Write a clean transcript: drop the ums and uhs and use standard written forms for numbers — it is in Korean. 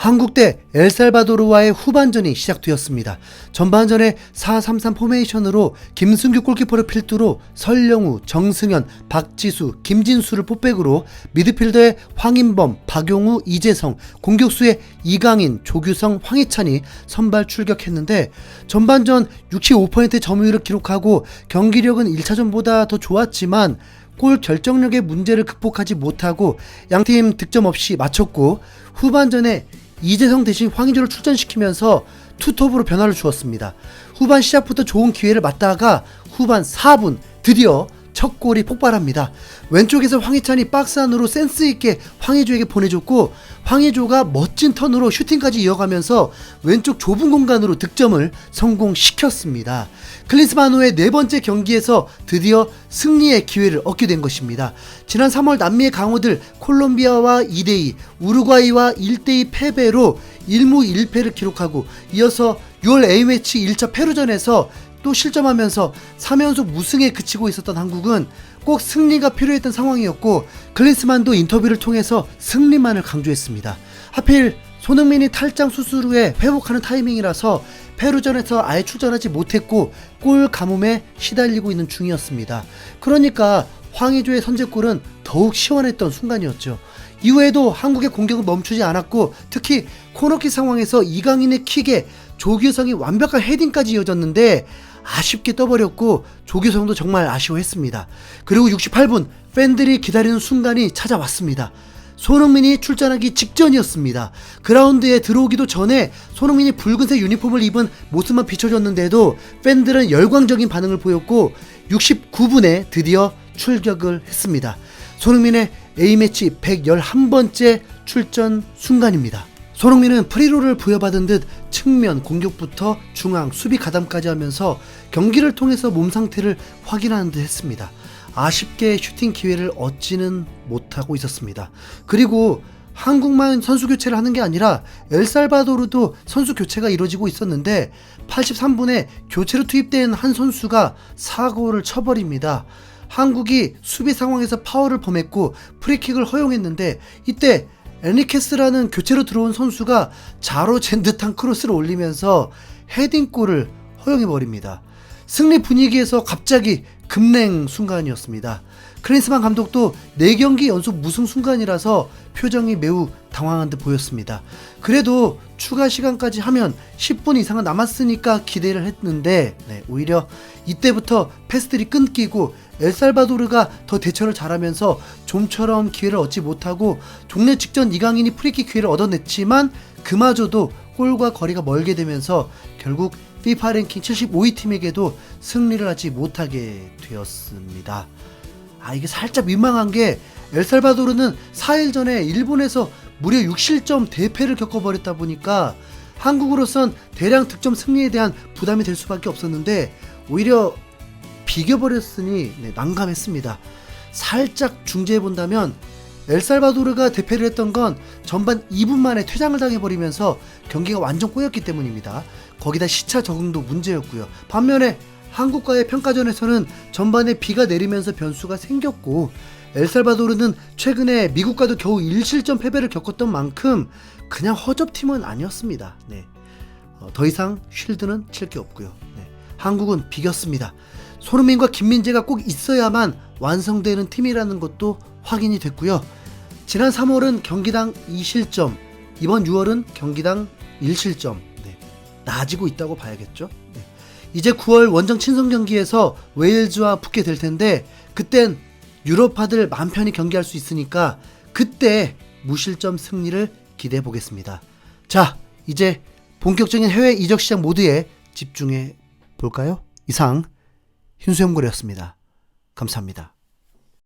한국 대 엘살바도르와의 후반전이 시작되었습니다. 전반전에 4-3-3 포메이션으로 김승규 골키퍼를 필두로 설령우, 정승현, 박지수, 김진수를 포백으로 미드필더에 황인범, 박용우, 이재성, 공격수에 이강인, 조규성, 황희찬이 선발 출격했는데 전반전 65%의 점유율을 기록하고 경기력은 1차전보다 더 좋았지만 골 결정력의 문제를 극복하지 못하고 양팀 득점 없이 마쳤고 후반전에 이재성 대신 황의조를 출전시키면서 투톱으로 변화를 주었습니다. 후반 시작부터 좋은 기회를 맞다가 후반 4분 드디어 첫 골이 폭발합니다. 왼쪽에서 황희찬이 박스 안으로 센스있게 황의조에게 보내줬고 황의조가 멋진 턴으로 슈팅까지 이어가면서 왼쪽 좁은 공간으로 득점을 성공시켰습니다. 클린스만호의 네 번째 경기에서 드디어 승리의 기회를 얻게 된 것입니다. 지난 3월 남미의 강호들 콜롬비아와 2대2, 우루과이와 1대2 패배로 1무 1패를 기록하고 이어서 6월 A매치 1차 페루전에서 또 실점하면서 3연속 무승에 그치고 있었던 한국은 꼭 승리가 필요했던 상황이었고 클린스만도 인터뷰를 통해서 승리만을 강조했습니다. 하필 손흥민이 탈장 수술 후에 회복하는 타이밍이라서 페루전에서 아예 출전하지 못했고 골 가뭄에 시달리고 있는 중이었습니다. 그러니까 황의조의 선제골은 더욱 시원했던 순간이었죠. 이후에도 한국의 공격은 멈추지 않았고 특히 코너킥 상황에서 이강인의 킥에 조규성이 완벽한 헤딩까지 이어졌는데 아쉽게 떠버렸고 조규성도 정말 아쉬워했습니다. 그리고 68분 팬들이 기다리는 순간이 찾아왔습니다. 손흥민이 출전하기 직전이었습니다. 그라운드에 들어오기도 전에 손흥민이 붉은색 유니폼을 입은 모습만 비춰졌는데도 팬들은 열광적인 반응을 보였고 69분에 드디어 출격을 했습니다. 손흥민의 A매치 111번째 출전 순간입니다. 손흥민은 프리롤을 부여받은 듯 측면 공격부터 중앙 수비 가담까지 하면서 경기를 통해서 몸 상태를 확인하는 듯 했습니다. 아쉽게 슈팅 기회를 얻지는 못하고 있었습니다. 그리고 한국만 선수 교체를 하는 게 아니라 엘살바도르도 선수 교체가 이루어지고 있었는데 83분에 교체로 투입된 한 선수가 사고를 쳐버립니다. 한국이 수비 상황에서 파울을 범했고 프리킥을 허용했는데 이때 에니케스라는 교체로 들어온 선수가 자로 잰 듯한 크로스를 올리면서 헤딩골을 허용해버립니다. 승리 분위기에서 갑자기 급냉 순간이었습니다. 클린스만 감독도 4경기 연속 무승 순간이라서 표정이 매우 당황한 듯 보였습니다. 그래도 추가 시간까지 하면 10분 이상은 남았으니까 기대를 했는데 오히려 이때부터 패스들이 끊기고 엘살바도르가 더 대처를 잘하면서 좀처럼 기회를 얻지 못하고 종료 직전 이강인이 프리킥 기회를 얻어냈지만 그마저도 골과 거리가 멀게 되면서 결국 FIFA 랭킹 75위 팀에게도 승리를 하지 못하게 되었습니다. 이게 살짝 민망한 게 엘살바도르는 4일 전에 일본에서 무려 6실점 대패를 겪어버렸다 보니까 한국으로선 대량 득점 승리에 대한 부담이 될 수밖에 없었는데 오히려 비겨버렸으니 난감했습니다. 살짝 중재해본다면 엘살바도르가 대패를 했던 건 전반 2분 만에 퇴장을 당해버리면서 경기가 완전 꼬였기 때문입니다. 거기다 시차 적응도 문제였고요. 반면에 한국과의 평가전에서는 전반에 비가 내리면서 변수가 생겼고 엘살바도르는 최근에 미국과도 겨우 1실점 패배를 겪었던 만큼 그냥 허접팀은 아니었습니다. 더 이상 쉴드는 칠 게 없고요. 한국은 비겼습니다. 손흥민과 김민재가 꼭 있어야만 완성되는 팀이라는 것도 확인이 됐고요. 지난 3월은 경기당 2실점, 이번 6월은 경기당 1실점 나아지고 있다고 봐야겠죠. 이제 9월 원정 친선 경기에서 웨일즈와 붙게 될 텐데 그땐 유럽파들 맘 편히 경기할 수 있으니까 그때 무실점 승리를 기대해 보겠습니다. 자, 이제 본격적인 해외 이적 시장 모드에 집중해 볼까요? 이상 흰수염고래였습니다. 감사합니다.